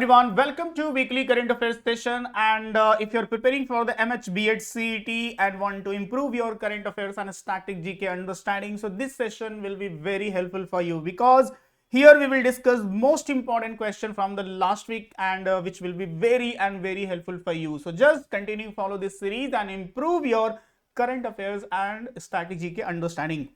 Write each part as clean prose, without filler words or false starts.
everyone, welcome to weekly current affairs session. And if you're preparing for the MHBEd CET and want to improve your current affairs and static GK understanding, so this session will be very helpful for you because here we will discuss most important question from the last week and which will be very helpful for you. So just continue follow this series and improve your current affairs and static GK understanding.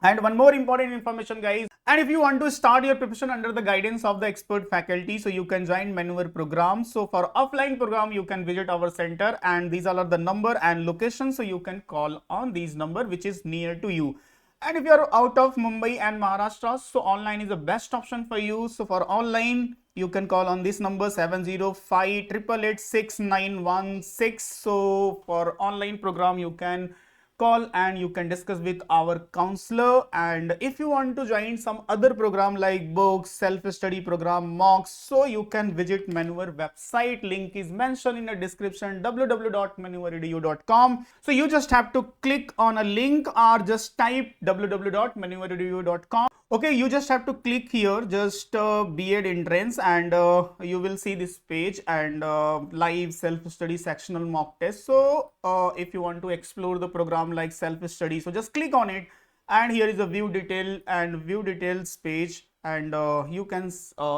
And one more important information, guys, and if you want to start your preparation under the guidance of the expert faculty, so you can join Maneuver program. So for offline program, you can visit our center, and these all are the number and location, so you can call on these number which is near to you. And if you are out of Mumbai and Maharashtra, so online is the best option for you. So for online, you can call on this number 705-888-6916. So for online program, you can call and you can discuss with our counselor. And if you want to join some other program like books, self-study program, mocks, so you can visit Maneuver website. Link is mentioned in the description, www.maneuveredu.com. So you just have to click on a link or just type www.maneuveredu.com. Okay, you just have to click here, just B.Ed entrance, and you will see this page and live self-study sectional mock test. So if you want to explore the program like self-study, so just click on it, and here is a view detail and view details page, and you can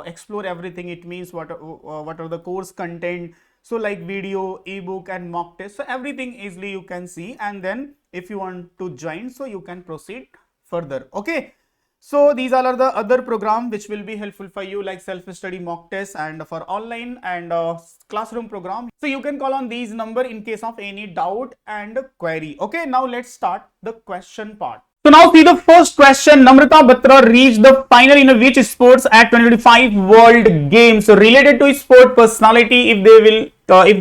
explore everything. It means what are the course content, so like video, ebook and mock test, so everything easily you can see. And then if you want to join, so you can proceed further. Okay, so these all are the other program which will be helpful for you like self-study mock test and for online and classroom program. So you can call on these number in case of any doubt and query. Okay, now let's start the question part. So now see the first question. Namrata Batra reached the final in which sports at 2025 World Games? So related to sport personality, if they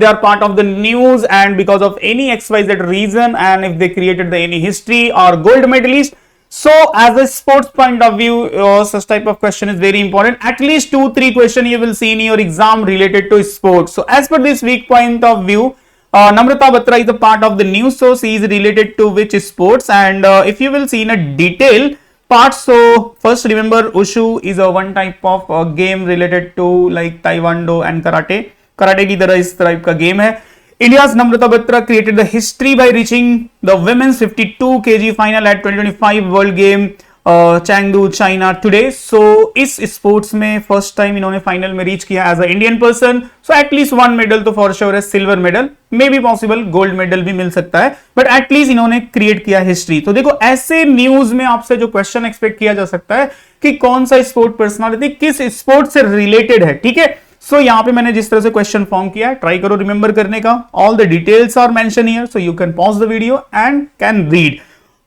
are part of the news and because of any XYZ reason, and if they created any history or gold medalist. So as a sports point of view, such type of question is very important. At least 2-3 questions you will see in your exam related to sports. So as per this week point of view, Namrata Batra is a part of the news, so she is related to which sports? And if you will see in a detail part, so first remember Wushu is a one type of game related to like Taekwondo and Karate. Karate की तरह इस type का game है. India's Namrata Batra created the history by reaching the women's 52 kg final at 2025 World Game Chengdu, China today. So इस sports में first time इन्होंने final में reach किया as a Indian person. So at least one medal तो for sure है, silver medal, may be possible gold medal भी मिल सकता है, but at least इन्होंने create किया history. तो देखो ऐसे news में आपसे जो question expect किया जा सकता है कि कौन सा sport personality किस sport से related है, ठीक है. सो यहाँ पे मैंने जिस तरह से क्वेश्चन फॉर्म किया है, ट्राई करो रिमेंबर करने का. All the details are mention here, so you can pause the video and can read.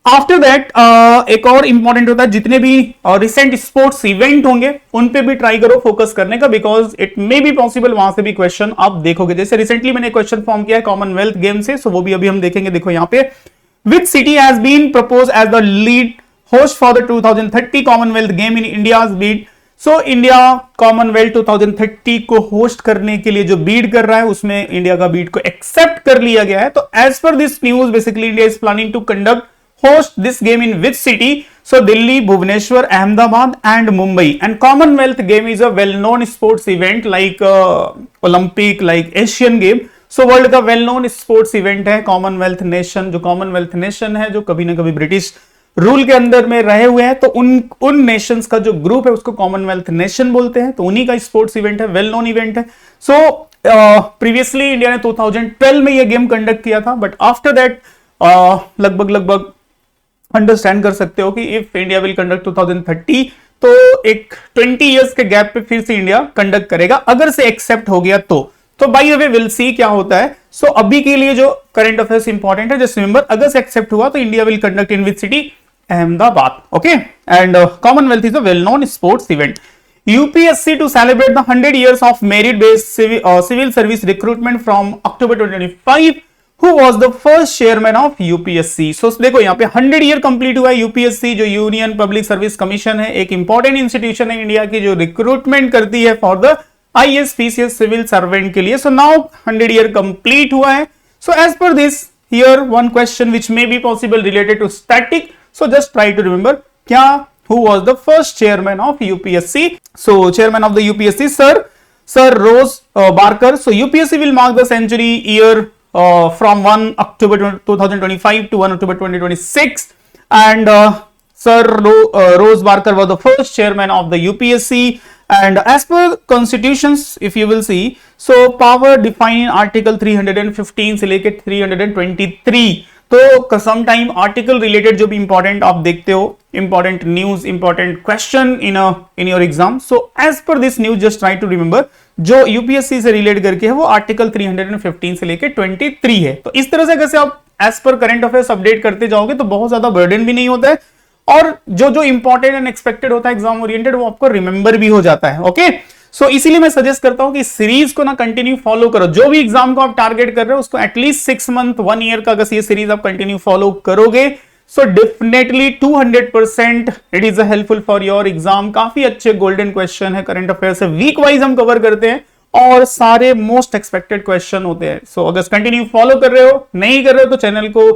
After that एक और इंपॉर्टेंट होता है, जितने भी रिसेंट स्पोर्ट्स इवेंट होंगे उन पे भी ट्राई करो फोकस करने का, because it may be possible वहां से भी क्वेश्चन आप देखोगे. जैसे रिसेंटली मैंने क्वेश्चन फॉर्म किया है कॉमनवेल्थ गेम से, सो वो भी अभी हम देखेंगे. देखो यहाँ पे, which city has been propose as the lead host for the 2030 Commonwealth game in India's bid. So India Commonwealth 2030 को होस्ट करने के लिए जो बीड कर रहा है, उसमें इंडिया का बीड को एक्सेप्ट कर लिया गया है. तो as per this news, basically India is planning to conduct host this game in which city? So Delhi, Bhubaneswar, Ahmedabad and Mumbai. And Commonwealth game is a well known sports event like Olympic, like Asian game. So world का well known sports event है Commonwealth nation. जो Commonwealth nation है, जो कभी ना कभी British rule के अंदर में रहे हुए हैं, तो उन नेशंस का जो ग्रुप है उसको कॉमनवेल्थ नेशन बोलते हैं. तो उन्हीं का स्पोर्ट्स इवेंट है, वेल नोन इवेंट है. सो प्रीवियसली इंडिया ने 2012 में ये गेम कंडक्ट किया था, बट आफ्टर दैट लगभग अंडरस्टैंड कर सकते हो कि इफ इंडिया विल कंडक्ट 2030, तो एक 20 इयर्स के गैप पे फिर से इंडिया कंडक्ट करेगा, अगर से एक्सेप्ट हो गया तो by the way will see क्या होता है. सो अभी के लिए जो करंट अफेयर्स इंपॉर्टेंट है, जस्ट रिमेंबर अगर से एक्सेप्ट हुआ तो India will conduct in which city? Ahmedabad. Okay, and Commonwealth is a well-known sports event. UPSC to celebrate the 100 years of merit-based civil service recruitment from October 2025. Who was the first chairman of UPSC? So देखो यहाँ पे 100 year complete हुआ है. UPSC जो union public service commission है, एक important institution है India की, जो रिक्रूटमेंट करती है for the IAS PCS civil servant के लिए. सो नाउ 100 ईयर कंप्लीट हुआ है. So as per this here one question which may be possible related to static. So just try to remember who was the first chairman of UPSC? So chairman of the UPSC, Sir Sir Rose Barker. So UPSC will mark the century year from 1 October 2025 to 1 October 2026, and Sir Rose Barker was the first chairman of the UPSC. And as per constitutions, if you will see, so power defined in article 315 से लेके 323, तो some time article related जो भी important आप देखते हो, important news, important question in your exam, so as per this news just try to remember जो UPSC से रिलेट करके है वो आर्टिकल 315 से लेके 23 है। तो इस तरह से अगर आप as per current affairs update करते जाओगे तो बहुत ज्यादा बर्डन भी नहीं होता है, और जो इंपॉर्टेंट एंड एक्सपेक्टेड होता है एग्जाम ओरिएंटेड वो आपको रिमेंबर भी हो जाता है। ओके, सो इसीलिए मैं सजेस्ट करता हूं कि सीरीज को ना कंटिन्यू फॉलो करो, जो भी एग्जाम को आप टारगेट कर रहे हो उसको एटलीस्ट 6 मंथ 1 ईयर का अगर ये सीरीज आप कंटिन्यू फॉलो करोगे so definitely 200% it is helpful for your exam. काफी अच्छे गोल्डन क्वेश्चन है, करंट अफेयर से वीक वाइज हम कवर करते हैं और सारे मोस्ट एक्सपेक्टेड क्वेश्चन होते हैं। सो अगर कंटिन्यू फॉलो कर रहे हो, नहीं कर रहे हो तो चैनल को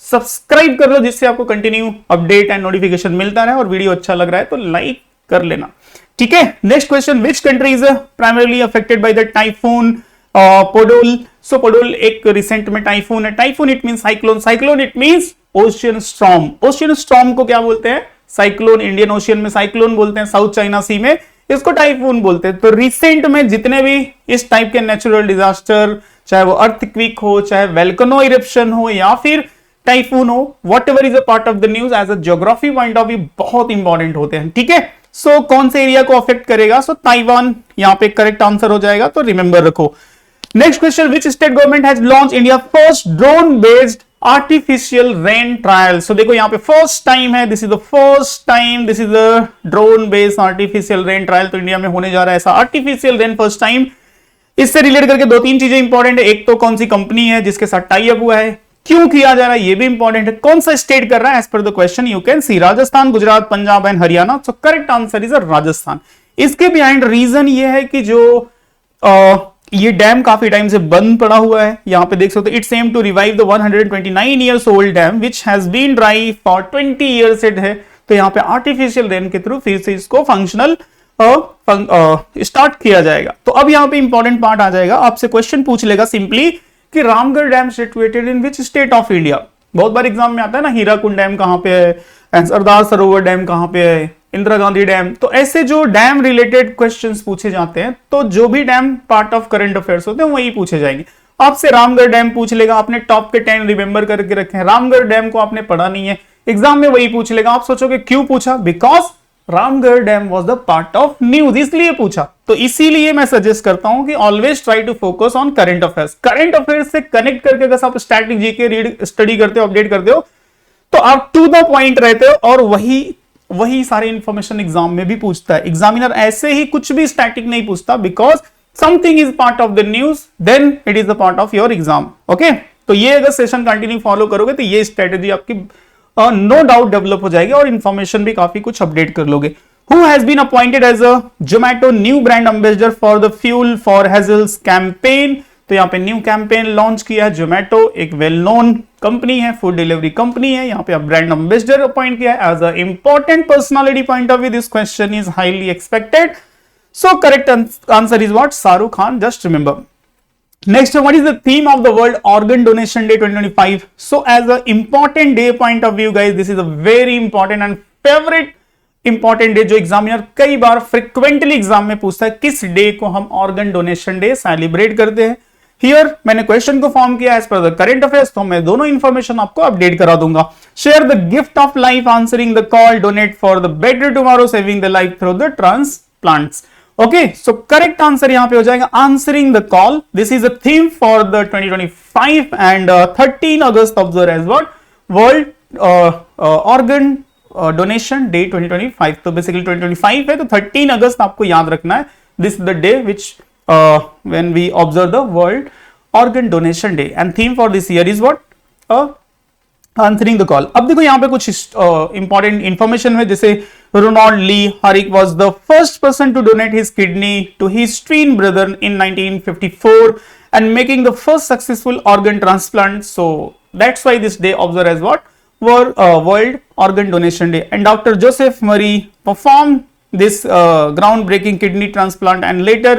सब्सक्राइब कर लो जिससे आपको कंटिन्यू अपडेट एंड नोटिफिकेशन मिलता रहे, और वीडियो अच्छा लग रहा है तो लाइक कर लेना। ठीक है, next question, which country is primarily affected by the typhoon Podul? So Podul एक रिसेंट में टाइफून है। Typhoon it means cyclone, cyclone it means ocean storm. Ocean storm को क्या बोलते हैं? साइक्लोन। इंडियन ओशियन में साइक्लोन बोलते हैं, साउथ चाइना सी में इसको टाइफून बोलते हैं। तो रिसेंट में जितने भी इस टाइप के नेचुरल डिजास्टर, चाहे वो अर्थक्वेक हो, चाहे वोल्केनो इरप्शन हो या फिर टाइफून हो, whatever is a part of the news as a geography point of view बहुत इंपॉर्टेंट होते हैं। ठीक है, सो कौन से एरिया को अफेक्ट करेगा? सो ताइवान यहाँ पे करेक्ट आंसर हो जाएगा, तो रिमेंबर रखो। Next question, which state government has launch India first drone based artificial rain trial? So देखो यहाँ पे फर्स्ट टाइम है, this is the first time, this is the drone based artificial rain trial. तो India में होने जा रहा है ऐसा आर्टिफिशियल रेन फर्स्ट टाइम। इससे रिलेट करके 2-3 चीजें इंपॉर्टेंट है। एक तो कौन सी कंपनी है जिसके साथ टाई अप हुआ है, क्यों किया जा रहा है ये भी इंपॉर्टेंट है, कौन सा स्टेट कर रहा है as per the question you can see Rajasthan, Gujarat, Punjab and Haryana. So correct answer is Rajasthan. इसके बिहाइंड रीजन ये है कि जो ये डैम काफी टाइम से बंद पड़ा हुआ है, यहां पे देख सकते हो, it's aim to revive the 129 years old dam which has been dry for 20 years it है। तो यहाँ पे आर्टिफिशियल रेन के थ्रू फिर से इसको फंक्शनल स्टार्ट किया जाएगा। तो अब यहाँ पे इंपॉर्टेंट पार्ट आ जाएगा, आपसे क्वेश्चन पूछ लेगा सिंपली कि Ramgarh dam situated in which state of India. बहुत बार एग्जाम में आता है ना, हीराकुंड डैम कहां पे है, सरदार सरोवर डैम कहां पे है, इंदिरा गांधी डैम। तो ऐसे जो डैम रिलेटेड क्वेश्चंस पूछे जाते हैं, तो जो भी dam part of current affairs होते हैं वही पूछे जाएंगे। आपसे रामगढ़ डैम पूछ लेगा, आपने टॉप के 10 रिमेंबर करके रखे हैं, रामगढ़ डैम को आपने पढ़ा नहीं है, एग्जाम में वही पूछ लेगा। आप सोचोगे क्यों पूछा? Because Ramgarh dam was the part of news, इसलिए पूछा। तो इसीलिए मैं सजेस्ट करता हूं कि always try to focus on current affairs. Current affairs से कनेक्ट करके अगर आप स्टैटिक जीके रीड स्टडी करते हो, अपडेट करते हो, तो आप टू द पॉइंट रहते हो, और वही सारे इंफॉर्मेशन एग्जाम में भी पूछता है। एग्जामिनर ऐसे ही कुछ भी स्टैटिक नहीं पूछता, because something is part of the news then it is the part of your exam. Okay, तो ये अगर सेशन कंटिन्यू फॉलो करोगे तो ये स्ट्रेटेजी आपकी नो डाउट डेवलप हो जाएगी और इंफॉर्मेशन भी काफी कुछ अपडेट कर लोगे। Who has been appointed as a Zomato new brand ambassador for the Fuel for Hassles campaign? तो यहाँ पे न्यू कैंपेन लॉन्च किया है जोमेटो, एक वेल नोन कंपनी है, फूड डिलीवरी कंपनी है। यहाँ पे आप ब्रांड एम्बेसडर अपॉइंट किया है as a important personality point of view. This question is highly expected, so correct answer is what? Shahrukh Khan. Just remember. Next, what is the theme of the World Organ Donation Day 2025? So, as an important day point of view, guys, this is a very important and favorite important day जो examiner कई बार frequently exam में पूछता है, किस day को हम organ donation day celebrate करते हैं। हियर मैंने क्वेश्चन को फॉर्म किया as per the current affairs, तो मैं दोनों इंफॉर्मेशन आपको अपडेट करा दूंगा। Share the gift of life answering the call, donate for the better tomorrow, saving the life through the transplants. Okay, so correct answer यहां पे हो जाएगा answering the call. This is a theme for the 2025 and 13 अगस्त observe as what? World organ donation day 2025। तो basically 2025 है, तो 13 अगस्त आपको याद रखना है। This is the day which when we observe the world organ donation day and theme for this year is what? Answering the call. अब देखो यहाँ पे कुछ इंपॉर्टेंट इंफॉर्मेशन है, जैसे Ronald Lee Herrick was the first person to donate his kidney to his twin brother in 1954 and making the first successful organ transplant. So that's why this day observe as what? World Organ Donation Day. And Dr. Joseph Murray performed this groundbreaking kidney transplant and later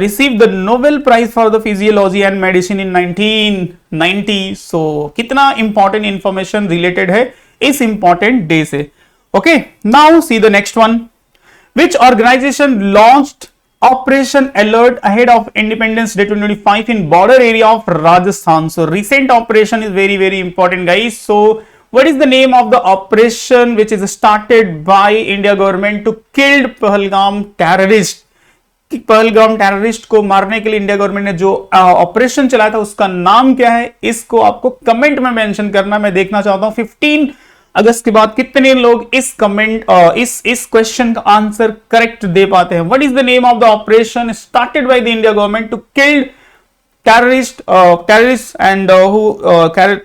received the Nobel Prize for the Physiology and Medicine in 1990. So कितना important information related है इस important day से. Okay, now see the next one. Which organization launched Operation Alert ahead of Independence Day 2025 in border area of Rajasthan? So recent operation is very, very important, guys. So what is the name of the operation which is started by India government to kill Pahalgam terrorist? Pahalgam terrorist को मारने के लिए India government ने जो operation चलाया था उसका नाम क्या है, इसको आपको कमेंट में मेंशन करना. मैं देखना चाहता हूं 15 अगस्त के बाद कितने लोग इस कमेंट इस क्वेश्चन का आंसर करेक्ट दे पाते हैं. What is the name of the operation started by the India government to kill terrorists and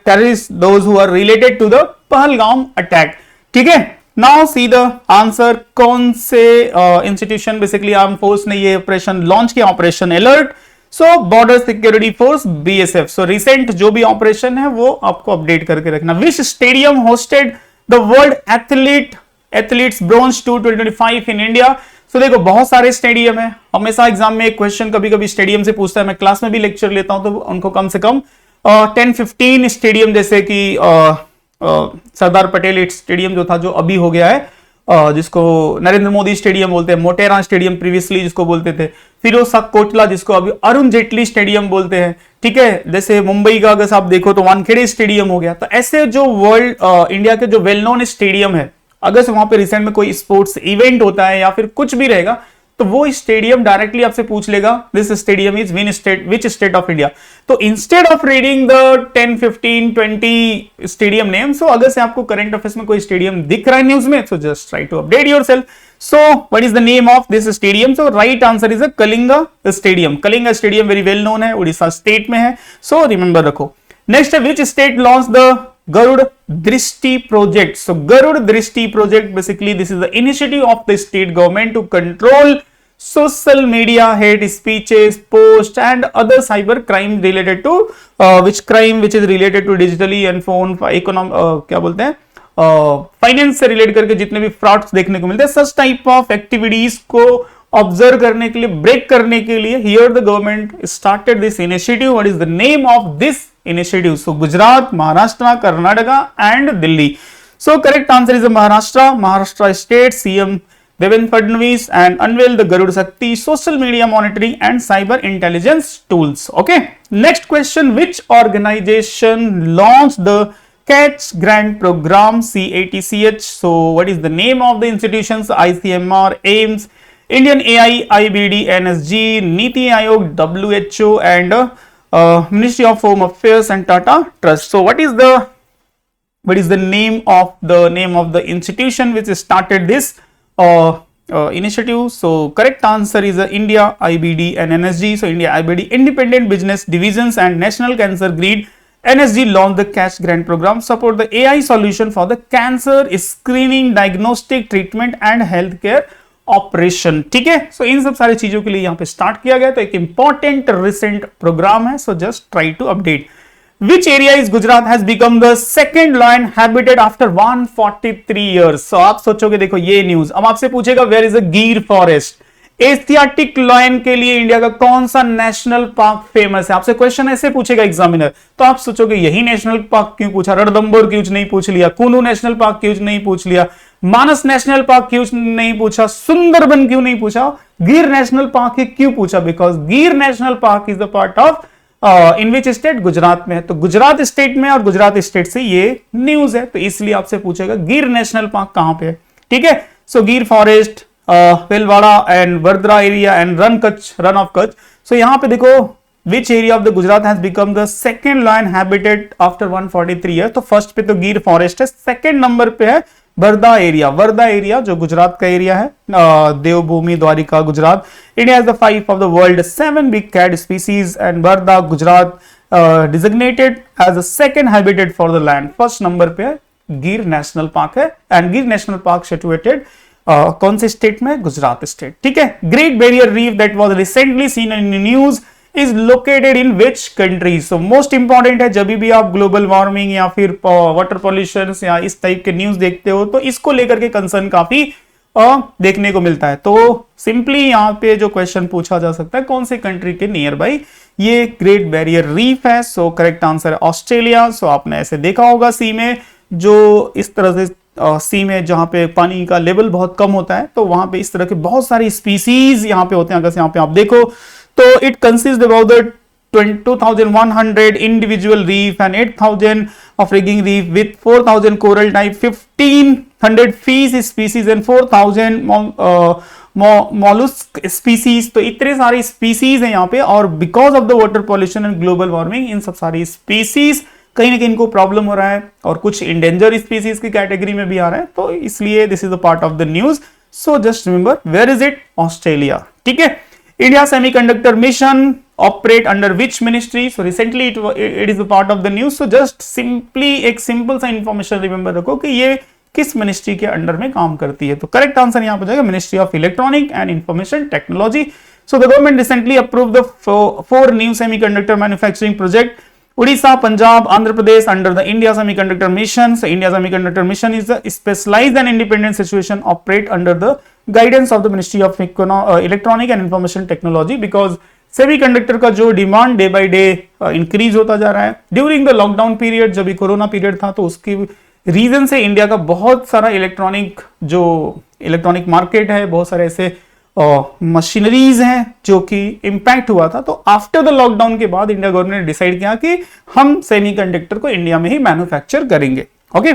terrorists those who are related to the Pahalgam attack. ठीक है, नाउ सी द आंसर. कौन से institution basically arm force ने ये operation launch किया? Operation alert. So border security force BSF. So recent जो भी operation है वो आपको अपडेट करके रखना. Which stadium hosted the world athletes bronze tour 2025 in India? So देखो बहुत सारे स्टेडियम है. हमेशा एग्जाम में एक क्वेश्चन कभी कभी स्टेडियम से पूछता है. मैं क्लास में भी लेक्चर लेता हूं तो उनको कम से कम 10-15 स्टेडियम, जैसे कि सरदार पटेल स्टेडियम जो था जो अभी हो गया है, जिसको नरेंद्र मोदी स्टेडियम बोलते हैं, मोटेरा स्टेडियम प्रीवियसली जिसको बोलते थे, फिरोज शाह कोटला जिसको अभी अरुण जेटली स्टेडियम बोलते हैं. ठीक है, जैसे मुंबई का अगर आप देखो तो वानखेड़े स्टेडियम हो गया. तो ऐसे जो वर्ल्ड इंडिया के जो वेल नोन स्टेडियम है, अगर से वहां पे रिसेंट में कोई स्पोर्ट्स इवेंट होता है या फिर कुछ भी रहेगा तो वो स्टेडियम डायरेक्टली आपसे पूछ लेगा this stadium is which state of India. तो instead of reading the 10, 15, 20 stadium name, so अगर से आपको करंट अफेयर्स में कोई स्टेडियम दिख रहा है न्यूज में, so just try to update yourself. So what is the name of this stadium? So right answer is a Kalinga stadium. Kalinga stadium very well known है, उड़ीसा स्टेट में है. सो रिमेंबर रखो. नेक्स्ट है which state launch the Garud Drishti project? So Garud Drishti project, basically this is the initiative of the state government to control social media, hate speeches, posts and other cyber crime related to which is related to digitally and phone क्या बोलते हैं, finance से relate करके जितने भी frauds देखने को मिलते हैं, सच टाइप ऑफ एक्टिविटीज को ऑब्जर्व करने के लिए, ब्रेक करने के लिए here the government started this initiative. What is the name of this initiative? So Gujarat, Maharashtra, Karnataka and Delhi. So correct answer is Maharashtra state. CM Devendra Fadnavis and unveiled the Garud Shakti social media monitoring and cyber intelligence tools. Okay, next question. Which organization launched the CATCH grant program? CATCH. So what is the name of the institutions? ICMR, AIMS, Indian AI, IBD, NSG, Niti Aayog, WHO and Ministry of Home Affairs and Tata Trust. So what is the name of the institution which started this initiative? So correct answer is India IBD and NSG. So India IBD, Independent Business Divisions and National Cancer Grid. NSG launched the CATCH grant program, support the AI solution for the cancer screening, diagnostic, treatment and healthcare operation. ठीक है, सो इन सब सारी चीजों के लिए यहाँ पे start किया गया. तो एक इंपॉर्टेंट रिसेंट प्रोग्राम है. So just try to update. Which area is Gujarat has become the second lion habitat after 143 years? So आप सोचोगे देखो ये न्यूज, अब आपसे पूछेगा वेयर इज अ गिर फॉरेस्ट? एशियाटिक लायन के लिए इंडिया का कौन सा नेशनल पार्क फेमस है? आपसे क्वेश्चन ऐसे पूछेगा एग्जामिनर, तो आप सोचोगे यही नेशनल पार्क क्यों पूछा, रणथंभौर क्यों नहीं पूछ लिया, कुनू नेशनल पार्क क्यों नहीं पूछ लिया, मानस नेशनल पार्क क्यों नहीं पूछा, सुंदरबन क्यों नहीं पूछा, गिर नेशनल पार्क क्यों पूछा? बिकॉज गिर national park is the part of in which state? Gujarat में है. तो गुजरात स्टेट में और गुजरात स्टेट से ये न्यूज है, तो इसलिए आपसे पूछेगा गिर नेशनल पार्क कहां पे है. ठीक है, so Gir forest, Velavada and Vardara area and Rann of Kutch. So यहां पे देखो which area of the Gujarat has become the second lion habitat after 143 year. तो फर्स्ट पे तो गिर फॉरेस्ट है, सेकंड नंबर पे है वर्धा एरिया जो गुजरात का एरिया है, Devbhumi, Dwarka, Gujarat. India has the 5 of the world 7 big cat species and Vardha Gujarat designated as the second habitat for the land. First number पे गिर नेशनल पार्क है and Gir national park situated कौन से स्टेट में? गुजरात स्टेट. ठीक है, Great Barrier Reef that was recently seen in news is located in which country? So most important है, जब भी आप ग्लोबल वार्मिंग या फिर वाटर पॉल्यूशन या इस टाइप के न्यूज देखते हो तो इसको लेकर के कंसर्न काफी देखने को मिलता है। तो सिंपली यहाँ पे जो क्वेश्चन पूछा जा सकता है, कौन से कंट्री के नियर बाई ये ग्रेट बैरियर रीफ है? सो करेक्ट आंसर है ऑस्ट्रेलिया। सो आपने ऐसे देखा होगा सी में, जो इस तरह से सी में जहां पे पानी का लेवल बहुत कम होता है, तो वहां पे इस तरह के बहुत सारी स्पीसीज यहाँ पे होते हैं। अगर यहाँ पे आप देखो तो it consist about the 2100 individual reef and 8000 of rigging reef with 4000 coral type, 1500 fish species and 4000 mollusk species। तो इतने सारे स्पीसीज हैं यहाँ पे, और because of the water pollution and global warming इन सब सारी स्पीसीज कहीं ना कहीं इनको प्रॉब्लम हो रहा है, और कुछ इंडेंजर स्पीसीज की कैटेगरी में भी आ रहा है। तो इसलिए this is the part of the news. So just remember where is it? Australia. ठीक है। India Semiconductor Mission operate under which ministry? So recently it is a part of the news. So just simply एक simple सा information remember रखो कि ये किस ministry के under में काम करती है। तो करेक्ट आंसर यहाँ पर जाएगा ministry of electronic and information technology. So the government recently approved the 4 new semiconductor manufacturing project Odisha, Punjab, Andhra Pradesh under the India Semiconductor Mission. So India Semiconductor Mission is a specialized and independent situation operate under the guidance of the Ministry of Electronic and Information Technology, because semiconductor का जो demand day by day increase होता जा रहा है। During the lockdown period, जब भी corona period था, तो उसकी रीजन से इंडिया का बहुत सारा इलेक्ट्रॉनिक मार्केट है, बहुत सारे ऐसे मशीनरीज हैं जो कि इंपैक्ट हुआ था। तो आफ्टर द लॉकडाउन के बाद इंडिया गवर्नमेंट ने डिसाइड किया कि हम सेमीकंडक्टर को इंडिया में ही मैन्युफैक्चर करेंगे। Okay.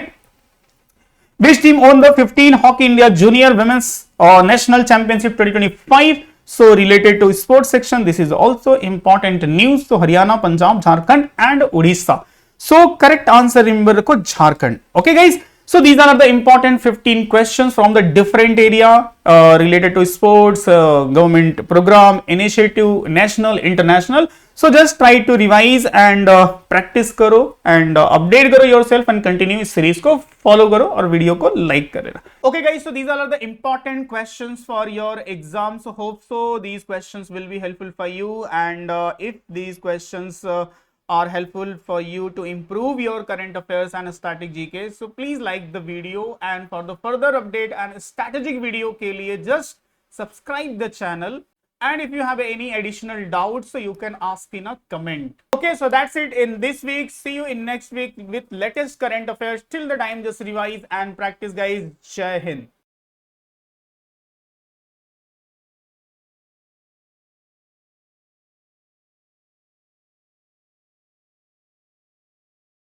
Which team won the 15 Hockey India Junior Women's National Championship 2025? So related to sports section, this is also important news. So Haryana, Punjab, Jharkhand and Odisha. So correct answer remember ko Jharkhand. Okay guys. So these are the important 15 questions from the different area related to sports, government program, initiative, national, international. So just try to revise and practice करो and update करो yourself and continue इस series को follow करो और video को like करेगा। Okay guys, so these are the important questions for your exam. So hope so these questions will be helpful for you, and if these questions are helpful for you to improve your current affairs and static GK, so please like the video, and for the further update and strategic video के लिए just subscribe the channel, and if you have any additional doubts, so you can ask in a comment. Okay, so that's it in this week. See you in next week with latest current affairs. Till the time, just revise and practice guys. Jai Hind.